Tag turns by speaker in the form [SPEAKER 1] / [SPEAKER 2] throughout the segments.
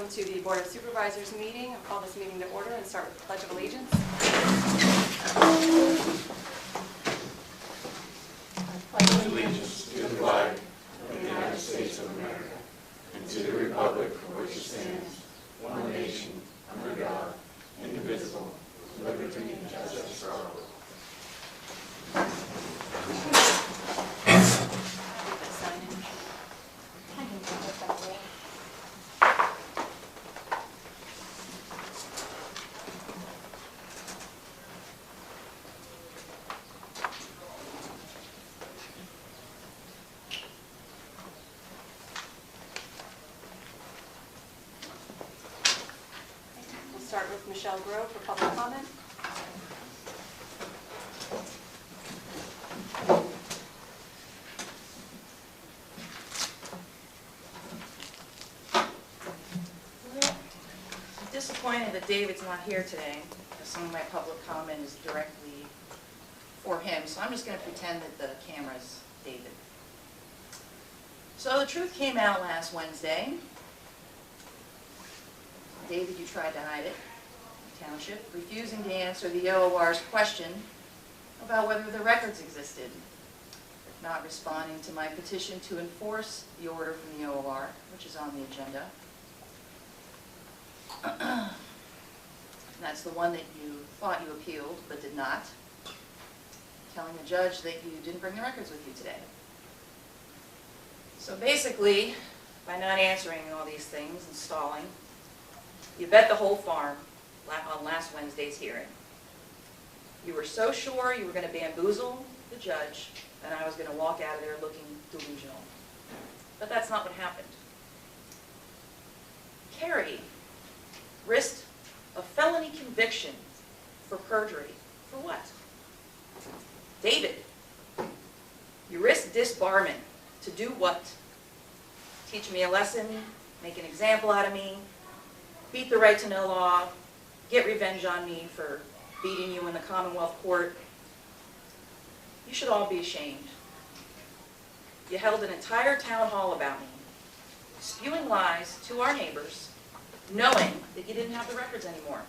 [SPEAKER 1] Welcome to the Board of Supervisors meeting. I'll call this meeting to order and start with the Pledge of Allegiance.
[SPEAKER 2] Pledge allegiance to the flag of the United States of America and to the republic for which it stands, one nation, under God, indivisible, with liberty and justice for all.
[SPEAKER 1] Start with Michelle Grove for public comment.
[SPEAKER 3] I'm disappointed that David's not here today, because some of my public comment is directly for him, so I'm just going to pretend that the camera's David. So the truth came out last Wednesday. David, you tried to hide it. Township, refusing to answer the OOR's question about whether the records existed, not responding to my petition to enforce the order from the OOR, which is on the agenda. And that's the one that you thought you appealed, but did not, telling the judge that you didn't bring the records with you today. So basically, by not answering all these things and stalling, you bet the whole farm on last Wednesday's hearing. You were so sure you were going to bamboozle the judge, and I was going to walk out of there looking delusional. But that's not what happened. Carrie risked a felony conviction for perjury. For what? David, you risked disbarment to do what? Teach me a lesson, make an example out of me, beat the right to know law, get revenge on me for beating you in the Commonwealth Court. You should all be ashamed. You held an entire town hall about me, spewing lies to our neighbors, knowing that you didn't have the records anymore.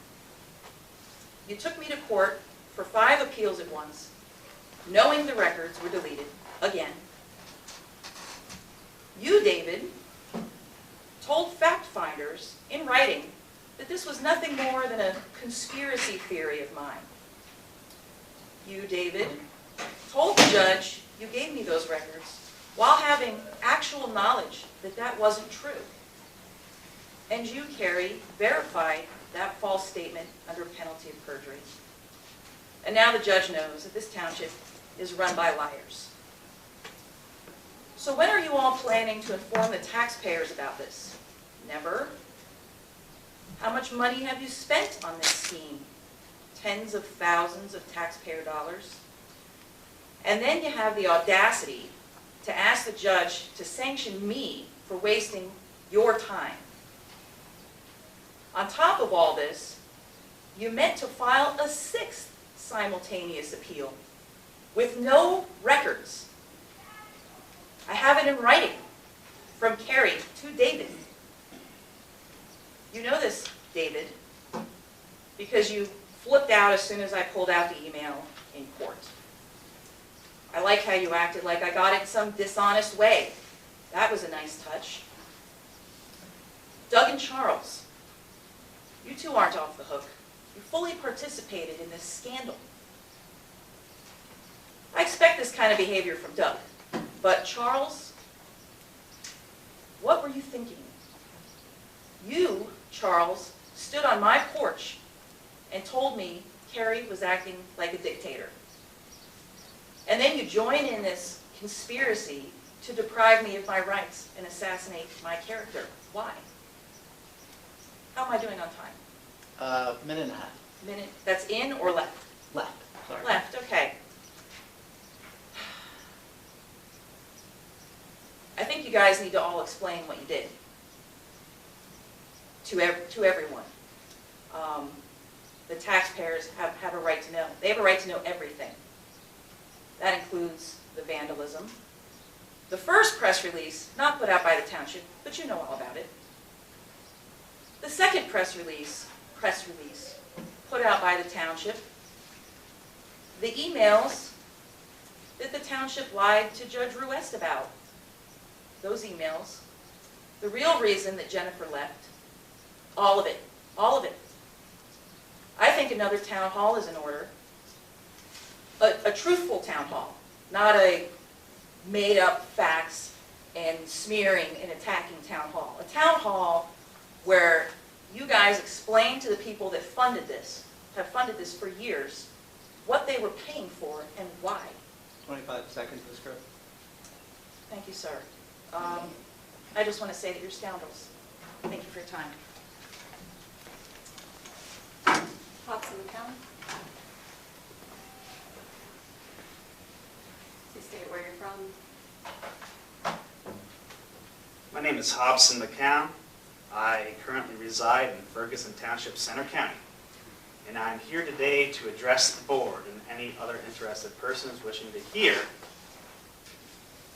[SPEAKER 3] You took me to court for 5 appeals at once, knowing the records were deleted again. You, David, told fact finders in writing that this was nothing more than a conspiracy theory of mine. You, David, told the judge you gave me those records while having actual knowledge that that wasn't true. And you, Carrie, verified that false statement under penalty of perjury. And now the judge knows that this township is run by liars. So when are you all planning to inform the taxpayers about this? Never. How much money have you spent on this scheme? Tens of thousands of taxpayer dollars. And then you have the audacity to ask the judge to sanction me for wasting your time. On top of all this, you meant to file a 6th simultaneous appeal with no records. I have it in writing from Carrie to David. You know this, David, because you flipped out as soon as I pulled out the email in court. I like how you acted like I got it in some dishonest way. That was a nice touch. Doug and Charles, you two aren't off the hook. You fully participated in this scandal. I expect this kind of behavior from Doug, but Charles, what were you thinking? You, Charles, stood on my porch and told me Carrie was acting like a dictator. And then you join in this conspiracy to deprive me of my rights and assassinate my character. Why? How am I doing on time?
[SPEAKER 4] Minute and a half.
[SPEAKER 3] Minute, that's in or left?
[SPEAKER 4] Left. Sorry.
[SPEAKER 3] Left, okay. I think you guys need to all explain what you did to everyone. The taxpayers have a right to know. They have a right to know everything. That includes the vandalism. The first press release, not put out by the township, but you know all about it. The second press release put out by the township, the emails that the township lied to Judge Ruest about. Those emails, the real reason that Jennifer left, all of it, all of it. I think another town hall is in order. A truthful town hall, not a made-up facts and smearing and attacking town hall. A town hall where you guys explain to the people that have funded this for years, what they were paying for and why.
[SPEAKER 4] 25 seconds, Ms. Gregg.
[SPEAKER 3] Thank you, sir. I just want to say that you're scoundrels. Thank you for your time.
[SPEAKER 1] Hobson McCown. Please state where you're from.
[SPEAKER 5] My name is Hobson McCown. I currently reside in Ferguson Township, Center County. And I'm here today to address the board and any other interested persons wishing to hear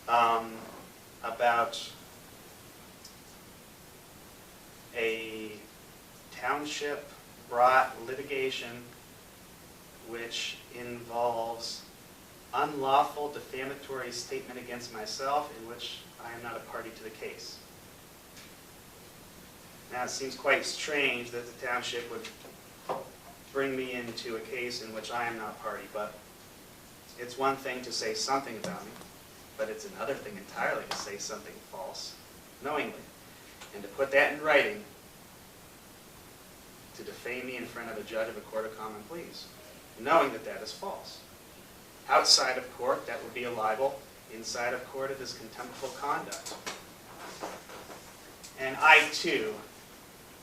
[SPEAKER 5] about a township-brought litigation which involves unlawful defamatory statement against myself in which I am not a party to the case. Now, it seems quite strange that the township would bring me into a case in which I am not party, but it's one thing to say something about me, but it's another thing entirely to say something false, knowingly, and to put that in writing, to defame me in front of a judge of a court of common pleas, knowing that that is false. Outside of court, that would be a libel. Inside of court, it is contemptible conduct. And I, too,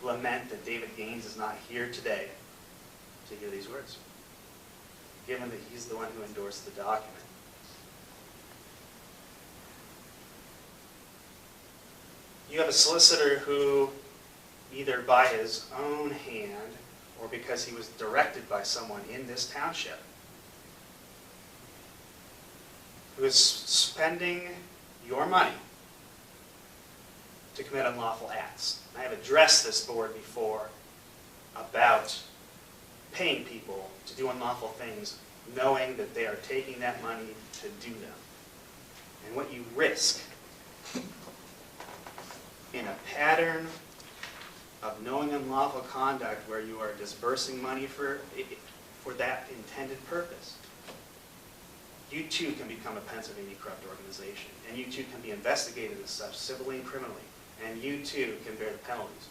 [SPEAKER 5] lament that David Gaines is not here today to hear these words, given that he's the one who endorsed the document. You have a solicitor who, either by his own hand or because he was directed by someone in this township, who is spending your money to commit unlawful acts. I have addressed this board before about paying people to do unlawful things, knowing that they are taking that money to do them. And what you risk in a pattern of knowing unlawful conduct where you are disbursing money for that intended purpose, you too can become a Pennsylvania corrupt organization, and you too can be investigated as such, civilly and criminally, and you too can bear the penalties.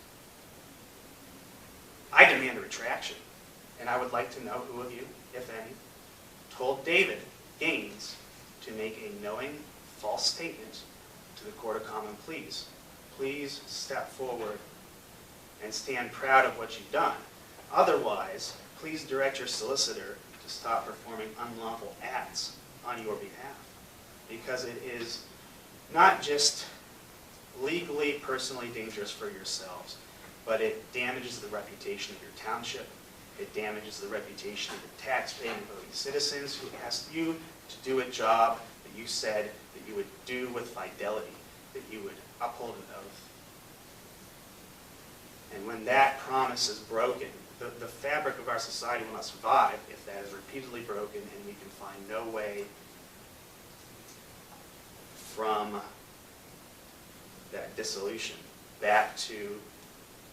[SPEAKER 5] I demand a retraction, and I would like to know who of you, if any, told David Gaines to make a knowing false statement to the Court of Common Pleas. Please step forward and stand proud of what you've done. Otherwise, please direct your solicitor to stop performing unlawful acts on your behalf, because it is not just legally, personally dangerous for yourselves, but it damages the reputation of your township. It damages the reputation of the taxpaying voting citizens who asked you to do a job that you said that you would do with fidelity, that you would uphold an oath. And when that promise is broken, the fabric of our society will not survive if that is repeatedly broken and we can find no way from that dissolution back to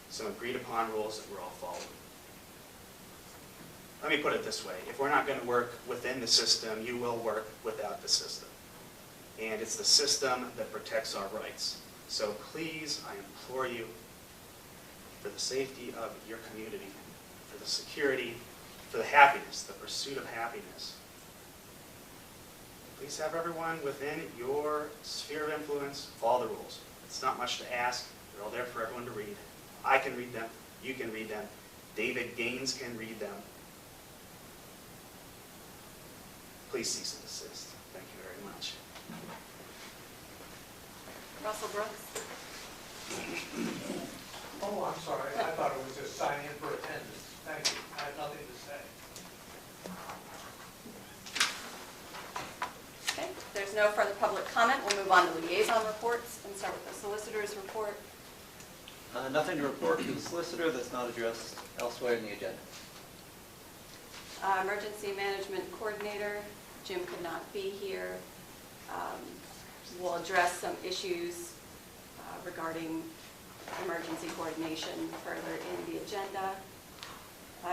[SPEAKER 5] some agreed upon rules that we're all following. Let me put it this way. If we're not going to work within the system, you will work without the system. And it's the system that protects our rights. So please, I implore you, for the safety of your community, for the security, for the happiness, the pursuit of happiness, please have everyone within your sphere of influence follow the rules. It's not much to ask. They're all there for everyone to read. I can read them. You can read them. David Gaines can read them. Please cease and desist. Thank you very much.
[SPEAKER 1] Russell Brooks.
[SPEAKER 6] Oh, I'm sorry. I thought it was just sign in for attendance. Thank you. I have nothing to say.
[SPEAKER 1] Okay, if there's no further public comment, we'll move on to liaison reports and start with the solicitor's report.
[SPEAKER 4] Nothing to report from the solicitor that's not addressed elsewhere in the agenda.
[SPEAKER 1] Emergency Management Coordinator, Jim could not be here. We'll address some issues regarding emergency coordination further in the agenda.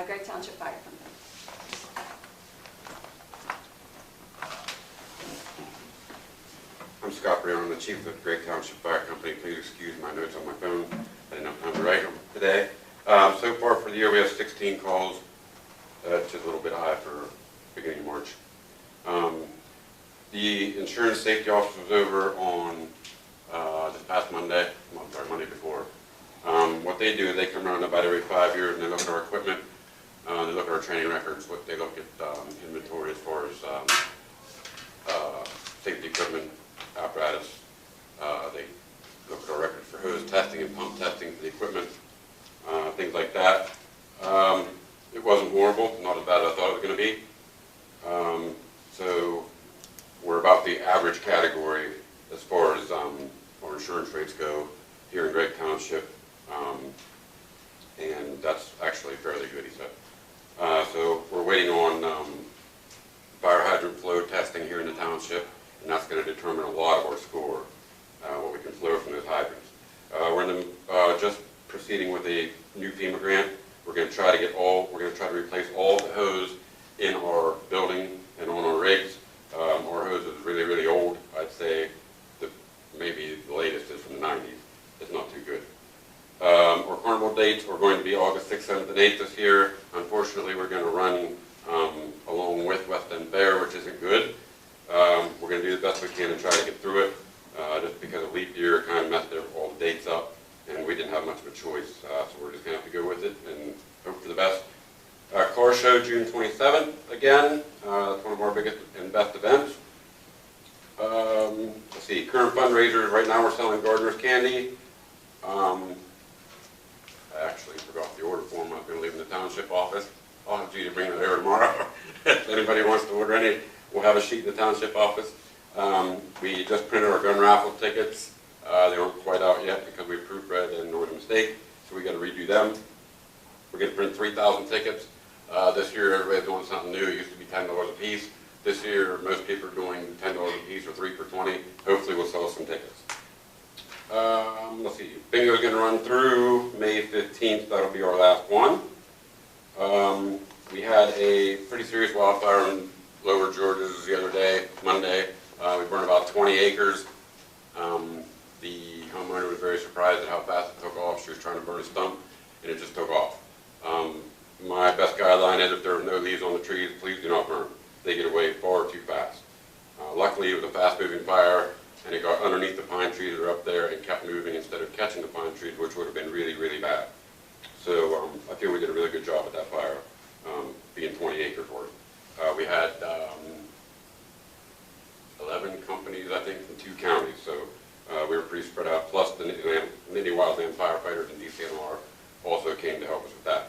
[SPEAKER 1] Gregg Township Fire Company.
[SPEAKER 2] I'm Scott Brown, I'm the chief of Gregg Township Fire Company. Please excuse my notes on my phone. I didn't have time to write them today. So far for the year, we have 16 calls, which is a little bit high for beginning of March. The insurance safety office was over on this past Monday, Monday before. What they do is they come around about every 5 years and they look at our equipment, they look at our training records, they look at inventory as far as safety equipment, apparatus. They look at our records for hose testing and pump testing for the equipment, things like that. It wasn't horrible, not as bad as I thought it was going to be. So we're about the average category as far as our insurance rates go here in Gregg Township, and that's actually fairly good, he said. So we're waiting on fire hydrant flow testing here in the township, and that's going to determine a lot of our score, what we can flow from those hydrants. We're in the, just proceeding with a new FEMA grant. We're going to try to replace all the hose in our building and on our rigs. Our hose is really, really old. I'd say maybe the latest is from the 90s. It's not too good. Our carnival dates are going to be August 6th, 7th, and 8th this year. Unfortunately, we're going to run along with West End Fair, which isn't good. We're going to do the best we can to try to get through it. Just because of leap year kind of messed all the dates up, and we didn't have much of a choice, so we're just going to have to go with it and hope for the best. Car show June 27th, again. That's one of our biggest and best events. Let's see, current fundraisers, right now we're selling Gardner's candy. I actually forgot the order form. I was going to leave in the township office. I'll have you to bring that over tomorrow. If anybody wants to order any, we'll have a sheet in the township office. We just printed our gun raffle tickets. They aren't quite out yet because we proofread and made a mistake, so we got to redo them. We're going to print 3,000 tickets. This year, everybody's doing something new. It used to be $10 a piece. This year, most people are doing $10 a piece or 3 for 20. Hopefully, we'll sell some tickets. Let's see. Bingo's going to run through May 15th. That'll be our last one. We had a pretty serious wildfire in Lower Georges the other day, Monday. We burned about 20 acres. The homeowner was very surprised at how fast it took off. She was trying to burn a stump, and it just took off. My best guideline is if there are no leaves on the trees, please do not burn. They get away far too fast. Luckily, it was a fast-moving fire, and it got underneath the pine trees that are up there and kept moving instead of catching the pine trees, which would have been really, really bad. So I feel we did a really good job at that fire, being 20 acres worth. We had 11 companies, I think, from 2 counties, so we were pretty spread out. Plus, the Nittany Wildland firefighters and DCNR also came to help us with that.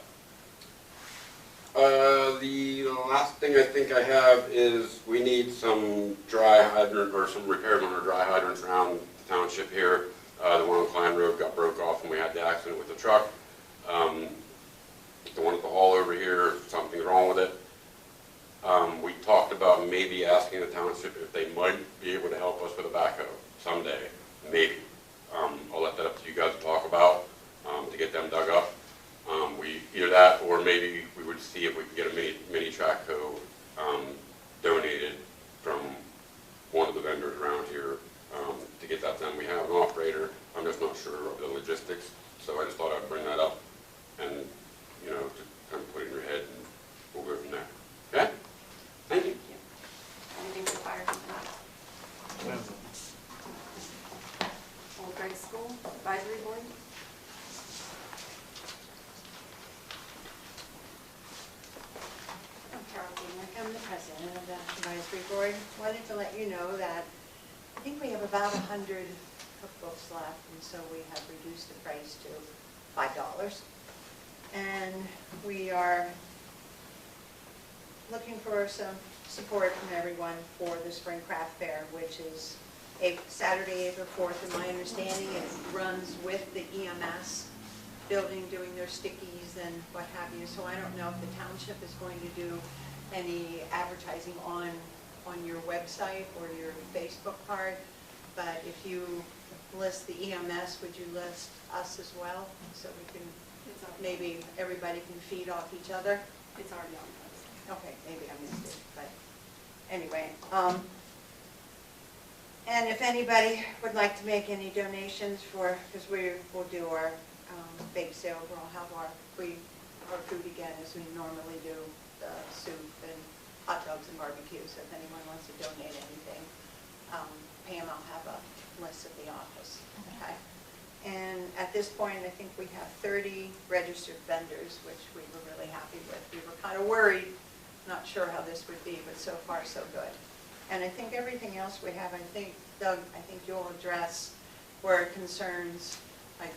[SPEAKER 2] The last thing I think I have is we need some dry hydrant or some repairs on our dry hydrants around the township here. The one on Klein Road got broke off when we had the accident with the truck. The one at the hall over here, something's wrong with it. We talked about maybe asking the township if they might be able to help us with a backhoe someday, maybe. I'll let that up to you guys to talk about, to get them dug up. Either that, or maybe we would see if we could get a mini track hoe donated from one of the vendors around here to get that done. We have an operator. I'm just not sure of the logistics, so I just thought I'd bring that up and, you know, just kind of put it in your head, and we'll go from there. Okay? Thank you.
[SPEAKER 1] Anything for fire company? Old Gregg School Advisory Board?
[SPEAKER 7] I'm the president of the advisory board. Wanted to let you know that I think we have about 100 cookbooks left, and so we have reduced the price to $5. And we are looking for some support from everyone for the Spring Craft Fair, which is Saturday, April 4th, in my understanding. It runs with the EMS building doing their stickies and what have you. So I don't know if the township is going to do any advertising on your website or your Facebook card. But if you list the EMS, would you list us as well? So we can,
[SPEAKER 1] It's already,
[SPEAKER 7] maybe everybody can feed off each other?
[SPEAKER 1] it's already on the website.
[SPEAKER 7] Okay, maybe I missed it, but anyway. And if anybody would like to make any donations for, because we'll do our bake sale, we'll have our food again as we normally do, the soup and hot dogs and barbecue. So if anyone wants to donate anything, Pam, I'll have a list at the office, okay? And at this point, I think we have 30 registered vendors, which we were really happy with. We were kind of worried, not sure how this would be, but so far so good. And I think everything else we have, I think, Doug, I think you'll address where concerns, like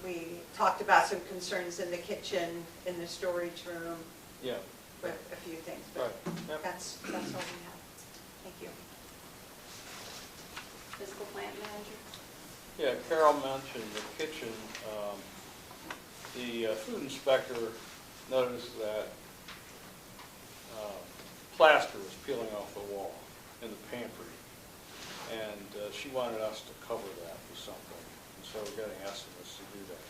[SPEAKER 7] we talked about some concerns in the kitchen, in the storage room,
[SPEAKER 8] Yeah,
[SPEAKER 7] with a few things,
[SPEAKER 8] right.
[SPEAKER 7] but
[SPEAKER 8] Yep.
[SPEAKER 7] that's all we have. Thank you.
[SPEAKER 1] Physical plant manager?
[SPEAKER 8] Yeah, Carol mentioned the kitchen. The food inspector noticed that plaster was peeling off the wall in the pantry, and she wanted us to cover that with something, and so we're getting estimates to do that.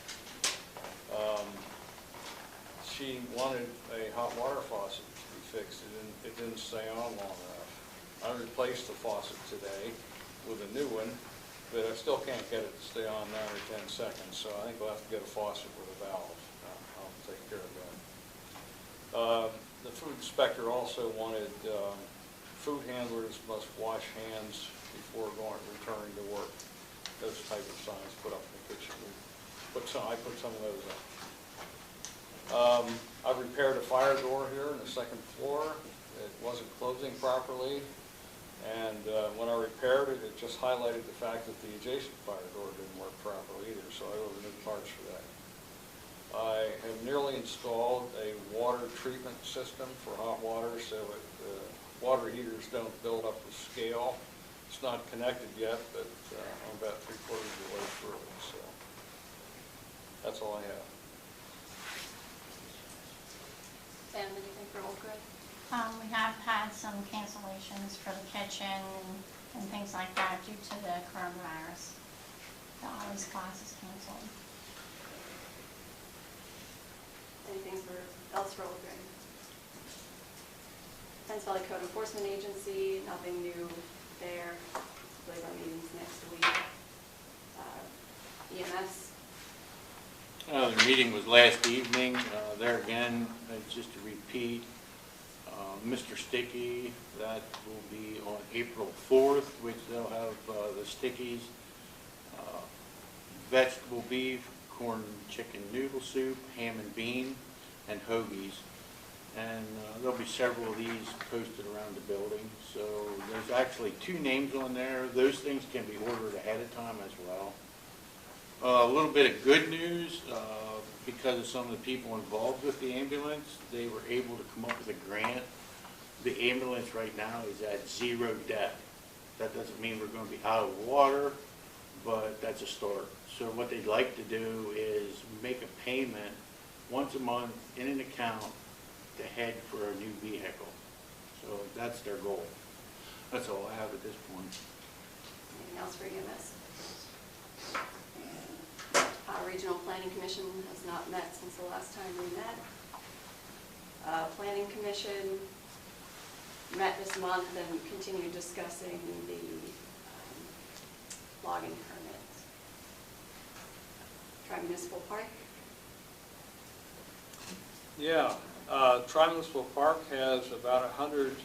[SPEAKER 8] She wanted a hot water faucet to be fixed. It didn't stay on long enough. I replaced the faucet today with a new one, but I still can't get it to stay on 9 or 10 seconds, so I think we'll have to get a faucet with a valve. I'll take care of that. The food inspector also wanted food handlers must wash hands before returning to work. Those type of signs put up in the kitchen. I put some of those up. I repaired a fire door here on the second floor. It wasn't closing properly, and when I repaired it, it just highlighted the fact that the adjacent fire door didn't work properly either, so I ordered new parts for that. I have nearly installed a water treatment system for hot water so that water heaters don't build up the scale. It's not connected yet, but I'm about 3/4 of the way through it, so that's all I have.
[SPEAKER 1] Sam, anything for Old Gregg?
[SPEAKER 9] We have had some cancellations for the kitchen and things like that due to the coronavirus. All these classes canceled.
[SPEAKER 1] Anything else for Old Gregg? Penns Valley Code Enforcement Agency, nothing new there. I believe our meeting's next week. EMS,
[SPEAKER 2] The meeting was last evening. There again, just to repeat, Mr. Sticky, that will be on April 4th, which they'll have the stickies. Vegetable beef, corn chicken noodle soup, ham and bean, and hoagies. And there'll be several of these posted around the building. So there's actually 2 names on there. Those things can be ordered ahead of time as well. A little bit of good news, because of some of the people involved with the ambulance, they were able to come up with a grant. The ambulance right now is at 0 debt. That doesn't mean we're going to be out of water, but that's a start. So what they'd like to do is make a payment once a month in an account to head for a new vehicle. So that's their goal. That's all I have at this point.
[SPEAKER 1] anything else for EMS? Regional Planning Commission has not met since the last time we met. Planning Commission met this month and continued discussing the logging permits. Tri-Municipal Park,
[SPEAKER 8] Yeah, Tri-Municipal Park has about 100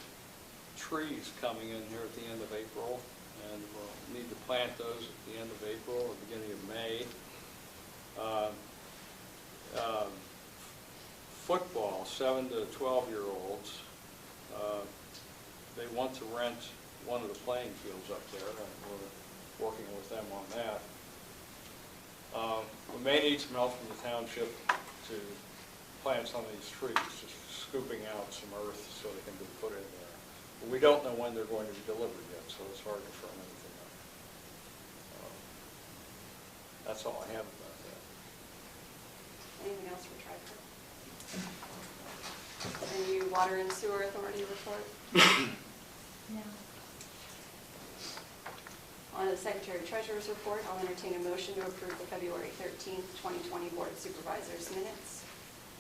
[SPEAKER 8] trees coming in here at the end of April, and we'll need to plant those at the end of April or beginning of May. Football, 7 to 12-year-olds, they want to rent one of the playing fields up there, and we're working with them on that. We may need some help from the township to plant some of these trees, just scooping out some earth so they can be put in there. But we don't know when they're going to be delivered yet, so it's hard to firm anything up. That's all I have about that.
[SPEAKER 1] Anything else for Tri-Pro? Any water and sewer authority report?
[SPEAKER 9] No.
[SPEAKER 1] On to the Secretary Treasurer's report, I'll entertain a motion to approve the February 13th, 2020 Board of Supervisors minutes.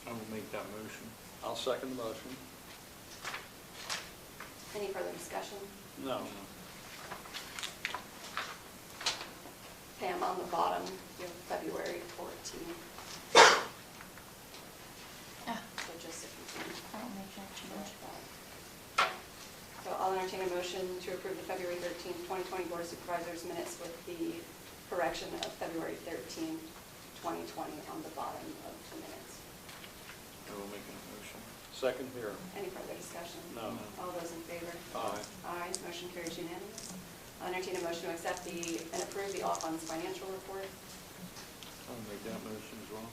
[SPEAKER 8] I will make that motion. I'll second the motion.
[SPEAKER 1] Any further discussion?
[SPEAKER 8] No.
[SPEAKER 1] Pam, on the bottom, you have February 14th.
[SPEAKER 9] Ah,
[SPEAKER 1] So just if you can.
[SPEAKER 9] I'll make that change.
[SPEAKER 1] So I'll entertain a motion to approve the February 13th, 2020 Board of Supervisors minutes with the correction of February 13th, 2020 on the bottom of the minutes.
[SPEAKER 8] I will make that motion. Second here.
[SPEAKER 1] Any further discussion?
[SPEAKER 8] No.
[SPEAKER 1] All those in favor?
[SPEAKER 8] Aye.
[SPEAKER 1] Aye, motion carries unanimous. I'll entertain a motion to accept and approve the all funds financial report.
[SPEAKER 8] I'll make that motion as well.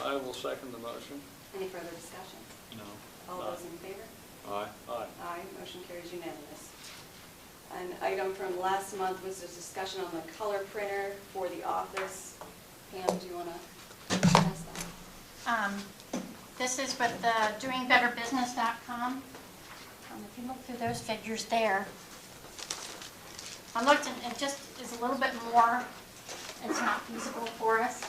[SPEAKER 8] I will second the motion.
[SPEAKER 1] Any further discussion?
[SPEAKER 8] No.
[SPEAKER 1] All those in favor?
[SPEAKER 8] Aye. Aye.
[SPEAKER 1] Aye, motion carries unanimous. An item from last month was a discussion on the color printer for the office. Pam, do you want to pass that?
[SPEAKER 9] This is with doingbetterbusiness.com. If you look through those figures there, I looked and it just is a little bit more, it's not feasible for us.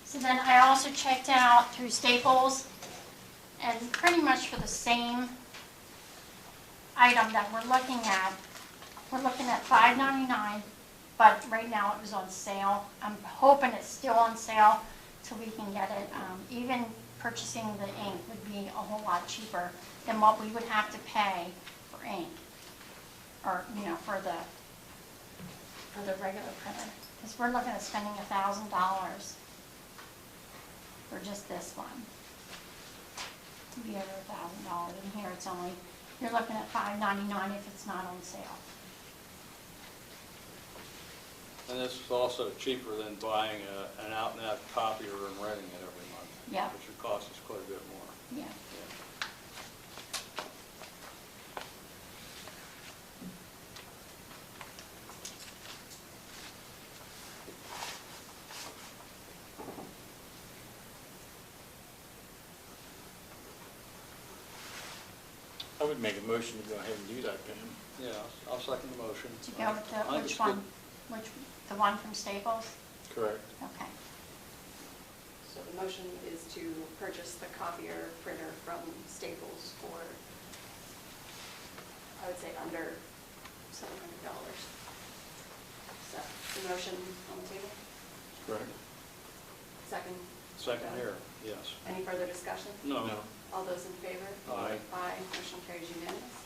[SPEAKER 9] So then I also checked out through Staples, and pretty much for the same item that we're looking at $5.99, but right now it was on sale. I'm hoping it's still on sale till we can get it. Even purchasing the ink would be a whole lot cheaper than what we would have to pay for ink, or, for the regular printer. Because we're looking at spending $1,000 for just this one. It'd be over $1,000, and here it's only, you're looking at $5.99 if it's not on sale.
[SPEAKER 8] And this is also cheaper than buying an out-and-out copier and renting it every month.
[SPEAKER 9] Yeah.
[SPEAKER 8] Which would cost us quite a bit more.
[SPEAKER 9] Yeah.
[SPEAKER 8] I would make a motion to go ahead and do that, Pam. Yeah, I'll second the motion.
[SPEAKER 9] To go with
[SPEAKER 8] I think
[SPEAKER 9] which
[SPEAKER 8] it's
[SPEAKER 9] one? The one from Staples?
[SPEAKER 8] good. Correct.
[SPEAKER 9] Okay.
[SPEAKER 1] So the motion is to purchase the copier printer from Staples for, I would say, under $700. So the motion on the table?
[SPEAKER 8] Correct.
[SPEAKER 1] Second?
[SPEAKER 8] Second here, yes.
[SPEAKER 1] Any further discussion?
[SPEAKER 8] No.
[SPEAKER 1] All those in favor?
[SPEAKER 8] Aye.
[SPEAKER 1] Aye, motion carries unanimous.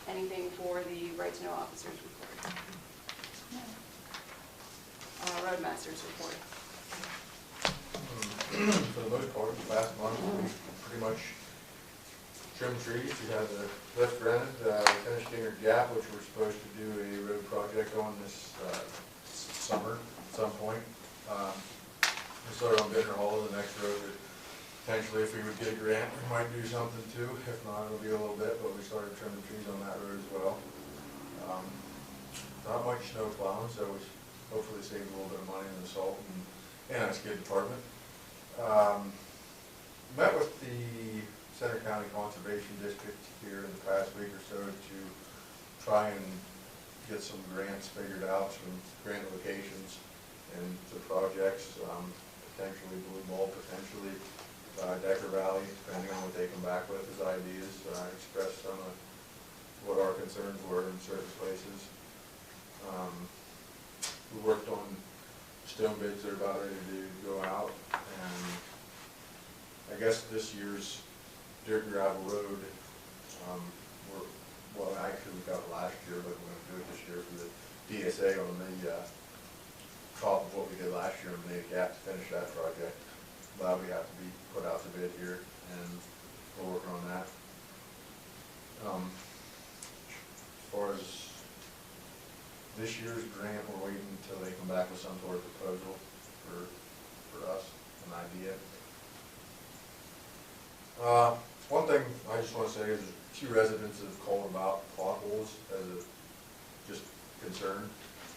[SPEAKER 1] Anything for the right to know officers report?
[SPEAKER 9] No.
[SPEAKER 1] Roadmasters report.
[SPEAKER 2] For the most part, last month, we pretty much trimmed trees. We had the lift rented, we finished Dinger Gap, which we're supposed to do a road project on this summer at some point. We started on Bittner Hall, the next road that potentially, if we would get a grant, we might do something too. If not, it'll be a little bit, but we started trimming trees on that road as well. Not much snow plowing, so we hopefully saved a little bit of money in the salt and our skid department. Met with the Center County Conservation District here in the past week or so to try and get some grants figured out, some grant locations and the projects, potentially Blue Ball, potentially Decker Valley, depending on what they come back with as ideas. Expressed some of what our concerns were in certain places. We worked on stone bids that are about ready to go out, and I guess this year's dirt and gravel road, well, actually we got it last year, but we're going to do it this year for the DSA on the top of what we did last year and made a gap to finish that project. But we have to be put out to bid here, and we're working on that. As far as this year's grant, we're waiting until they come back with some sort of proposal for us, an idea. One thing I just want to say is a few residents have called about potholes as a just concern.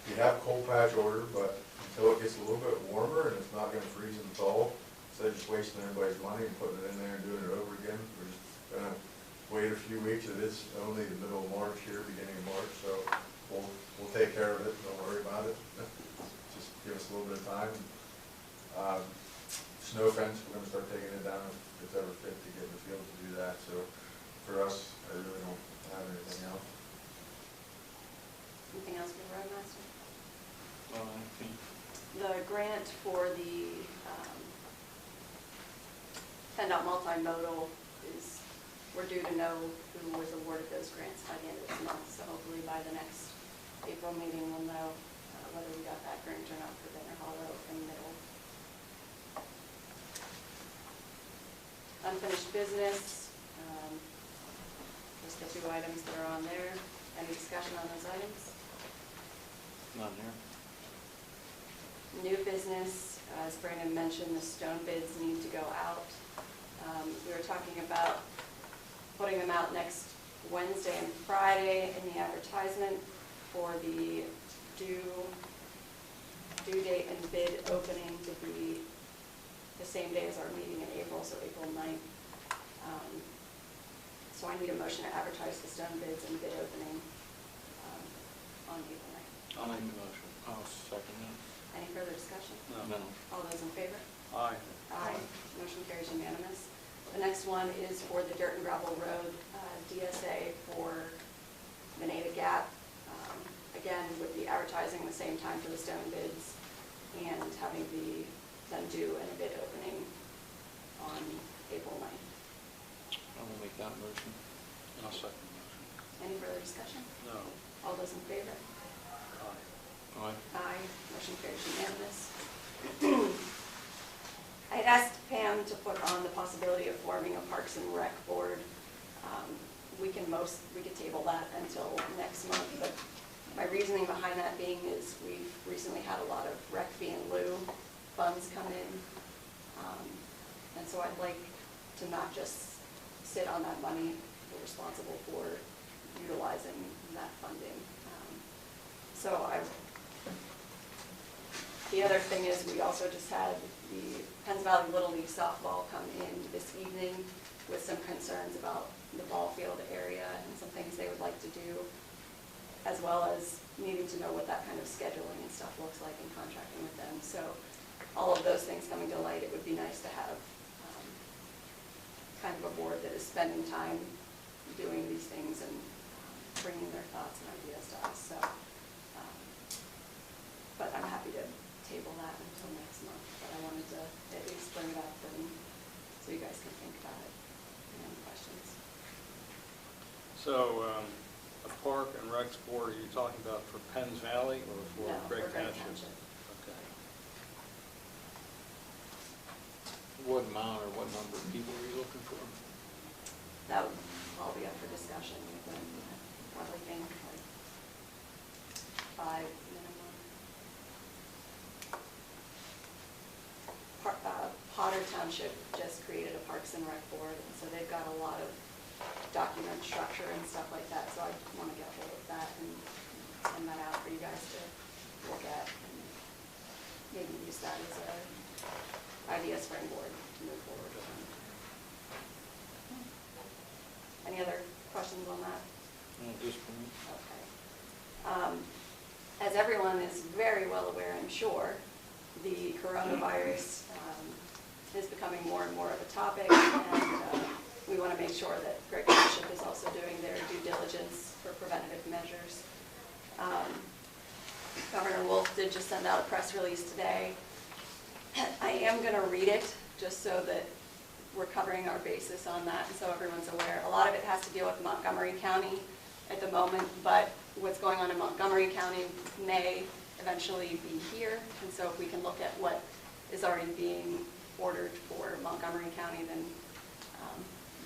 [SPEAKER 10] We have cold patch ordered, but until it gets a little bit warmer and it's not gonna freeze and thaw, instead of just wasting everybody's money and putting it in there and doing it over again, we're just gonna wait a few weeks. It is only the middle of March here, beginning of March, so we'll take care of it, don't worry about it. Just give us a little bit of time. Snow fence, we're gonna start taking it down if it's ever fit to get in the field to do that, so for us, I really don't have anything else.
[SPEAKER 1] Anything else for the roadmaster?
[SPEAKER 8] I think
[SPEAKER 1] The grant for the PennDOT multimodal is, we're due to know who was awarded those grants by the end of this month, so hopefully by the next April meeting, we'll know whether we got that grant or not for Benner Hollow and Middle. Unfinished business, just the 2 items that are on there. Any discussion on those items?
[SPEAKER 8] none here.
[SPEAKER 1] New business, as Brandon mentioned, the stone bids need to go out. We were talking about putting them out next Wednesday and Friday in the advertisement for the due date and bid opening to be the same day as our meeting in April, so April 9th. So I need a motion to advertise the stone bids and bid opening on April 9th.
[SPEAKER 8] I'll make the motion. I'll second that.
[SPEAKER 1] Any further discussion?
[SPEAKER 8] No.
[SPEAKER 1] All those in favor?
[SPEAKER 8] Aye.
[SPEAKER 1] Aye. Motion carries unanimous. The next one is for the dirt and gravel road DSA for Manada Gap. Again, with the advertising the same time for the stone bids and having them due and a bid opening on April 9th.
[SPEAKER 8] I will make that motion. I'll second the motion.
[SPEAKER 1] Any further discussion?
[SPEAKER 8] No.
[SPEAKER 1] All those in favor?
[SPEAKER 8] Aye. Aye.
[SPEAKER 1] Aye. Motion carries unanimous. I had asked Pam to put on the possibility of forming a Parks and Rec board. We could table that until next month, but my reasoning behind that being is we've recently had a lot of rec fee and lieu funds come in. And so I'd like to not just sit on that money. We're responsible for utilizing that funding. The other thing is we also just had the Penns Valley Little League softball come in this evening with some concerns about the ball field area and some things they would like to do, as well as needing to know what that kind of scheduling and stuff looks like and contracting with them. So all of those things coming to light, it would be nice to have kind of a board that is spending time doing these things and bringing their thoughts and ideas to us. So, but I'm happy to table that until next month. But I wanted to at least bring it up and so you guys can think about it. Any questions?
[SPEAKER 8] So, a park and recs board, are you talking about for Penns Valley or for
[SPEAKER 1] No,
[SPEAKER 8] Gregg
[SPEAKER 1] for Gregg
[SPEAKER 8] Township?
[SPEAKER 1] Township.
[SPEAKER 8] Okay. What amount or what number of people are you looking for?
[SPEAKER 1] That would all be up for discussion with them. Probably think like 5 minimum. Potter Township just created a Parks and Rec board, and so they've got a lot of document structure and stuff like that, so I want to get a hold of that and send that out for you guys to look at and maybe use that as an idea springboard to move forward with them. Any other questions on that?
[SPEAKER 8] No, just for me.
[SPEAKER 1] Okay. As everyone is very well aware, I'm sure, the coronavirus is becoming more and more of a topic, and we want to make sure that Gregg Township is also doing their due diligence for preventative measures. Governor Wolf did just send out a press release today. I am going to read it just so that we're covering our basis on that, and so everyone's aware. A lot of it has to deal with Montgomery County at the moment, but what's going on in Montgomery County may eventually be here, and so if we can look at what is already being ordered for Montgomery County, then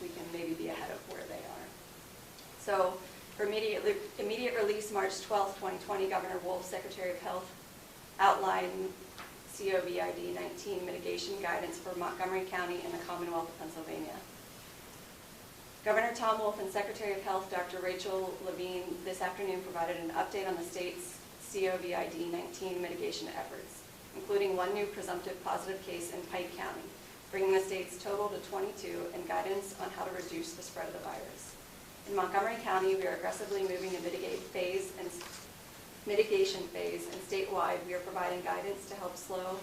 [SPEAKER 1] we can maybe be ahead of where they are. So for immediate release, March 12th, 2020, Governor Wolf, Secretary of Health, outlined COVID-19 mitigation guidance for Montgomery County and the Commonwealth of Pennsylvania. Governor Tom Wolf and Secretary of Health, Dr. Rachel Levine, this afternoon provided an update on the state's COVID-19 mitigation efforts, including one new presumptive positive case in Pike County, bringing the state's total to 22, and guidance on how to reduce the spread of the virus. In Montgomery County, we are aggressively moving to mitigation phase, and statewide, we are providing guidance to help slow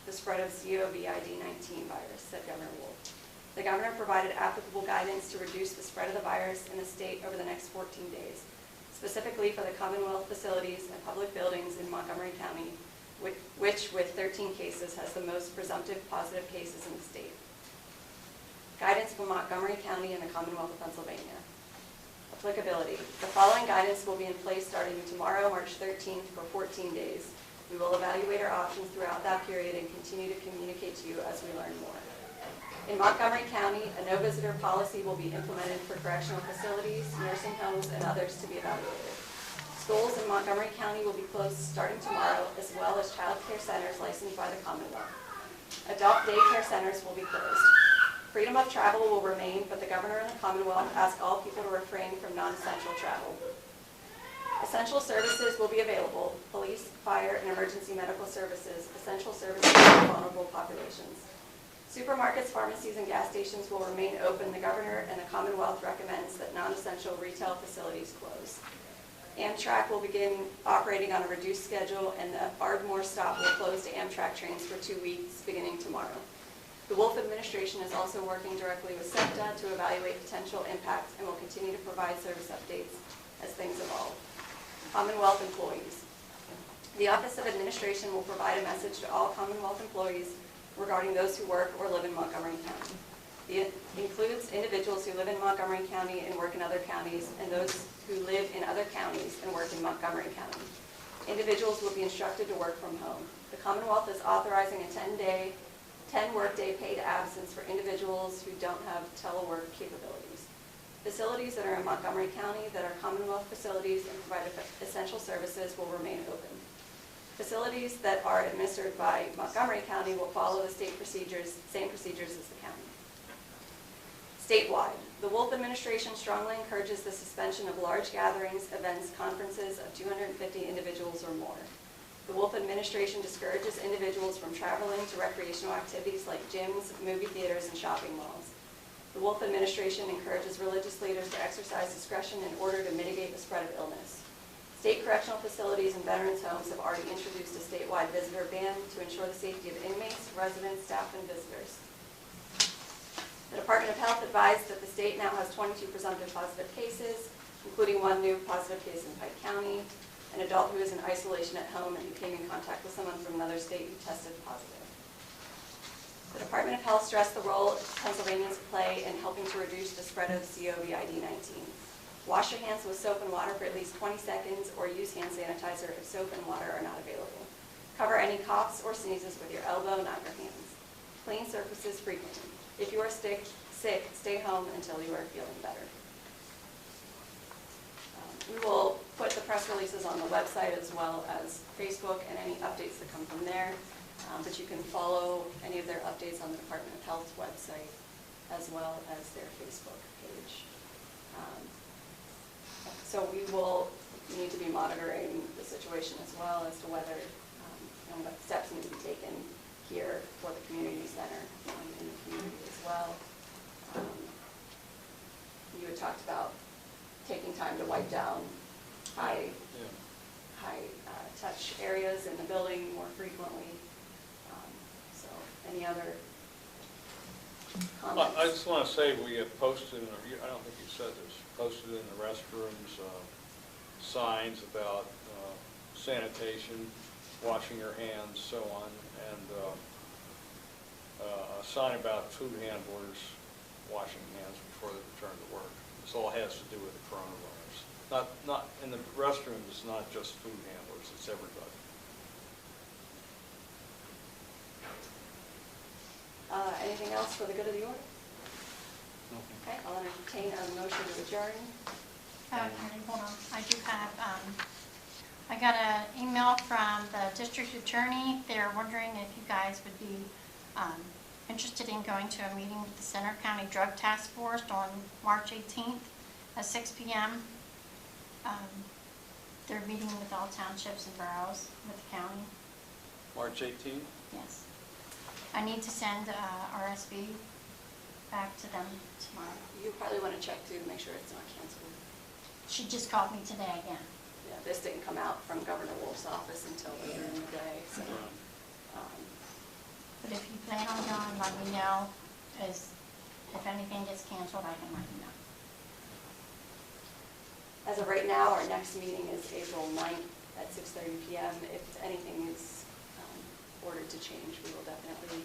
[SPEAKER 1] the spread of COVID-19 virus, said Governor Wolf. The governor provided applicable guidance to reduce the spread of the virus in the state over the next 14 days, specifically for the Commonwealth facilities and public buildings in Montgomery County, which with 13 cases has the most presumptive positive cases in the state. Guidance for Montgomery County and the Commonwealth of Pennsylvania. Applicability. The following guidance will be in place starting tomorrow, March 13th, for 14 days. We will evaluate our options throughout that period and continue to communicate to you as we learn more. In Montgomery County, a no visitor policy will be implemented for correctional facilities, nursing homes, and others to be evaluated. Schools in Montgomery County will be closed starting tomorrow, as well as child care centers licensed by the Commonwealth. Adult daycare centers will be closed. Freedom of travel will remain, but the governor and the Commonwealth ask all people to refrain from non-essential travel. Essential services will be available: police, fire, and emergency medical services, essential services for vulnerable populations. Supermarkets, pharmacies, and gas stations will remain open. The governor and the Commonwealth recommends that non-essential retail facilities close. Amtrak will begin operating on a reduced schedule, and the Ardmore stop will close to Amtrak trains for 2 weeks beginning tomorrow. The Wolf administration is also working directly with SEPTA to evaluate potential impacts and will continue to provide service updates as things evolve. Commonwealth employees. The Office of Administration will provide a message to all Commonwealth employees regarding those who work or live in Montgomery County. It includes individuals who live in Montgomery County and work in other counties, and those who live in other counties and work in Montgomery County. Individuals will be instructed to work from home. The Commonwealth is authorizing a 10-workday paid absence for individuals who don't have telework capabilities. Facilities that are in Montgomery County that are Commonwealth facilities and provide essential services will remain open. Facilities that are administered by Montgomery County will follow the same procedures as the county. Statewide, the Wolf administration strongly encourages the suspension of large gatherings, events, conferences of 250 individuals or more. The Wolf administration discourages individuals from traveling to recreational activities like gyms, movie theaters, and shopping malls. The Wolf administration encourages religious leaders to exercise discretion in order to mitigate the spread of illness. State correctional facilities and veterans' homes have already introduced a statewide visitor ban to ensure the safety of inmates, residents, staff, and visitors. The Department of Health advised that the state now has 22 presumptive positive cases, including one new positive case in Pike County, an adult who is in isolation at home and who came in contact with someone from another state who tested positive. The Department of Health stressed the role Pennsylvanians play in helping to reduce the spread of COVID-19. Wash your hands with soap and water for at least 20 seconds or use hand sanitizer if soap and water are not available. Cover any coughs or sneezes with your elbow, not your hands. Clean surfaces frequently. If you are sick, stay home until you are feeling better. We will put the press releases on the website as well as Facebook and any updates that come from there. But you can follow any of their updates on the Department of Health's website as well as their Facebook page. So we will need to be monitoring the situation as well as to whether and what steps need to be taken here for the community center in the community as well. You had talked about taking time to wipe down high touch areas in the building more frequently. So any other comments?
[SPEAKER 8] I just want to say we have posted, I don't think you said this, posted in the restrooms signs about sanitation, washing your hands, so on, and a sign about food handlers washing hands before they return to work. This all has to do with the coronavirus. Not in the restrooms, it's not just food handlers, it's everybody.
[SPEAKER 1] Anything else for the good of the order? Okay, I'll entertain a motion to adjourn.
[SPEAKER 9] Hold on, I do have, I got an email from the district attorney. They're wondering if you guys would be interested in going to a meeting with the Center County Drug Task Force on March 18th at 6 p.m. They're meeting with all townships and boroughs with the county,
[SPEAKER 8] March 18th?
[SPEAKER 9] yes. I need to send RSV back to them tomorrow.
[SPEAKER 1] You probably want to check too to make sure it's not canceled.
[SPEAKER 9] She just called me today again.
[SPEAKER 1] Yeah, this didn't come out from Governor Wolf's office until later in the day, so.
[SPEAKER 9] But if you plan on going, let me know, as if anything gets canceled, I can let you know.
[SPEAKER 1] As of right now, our next meeting is April 9th at 6:30 PM. If anything is ordered to change, we will definitely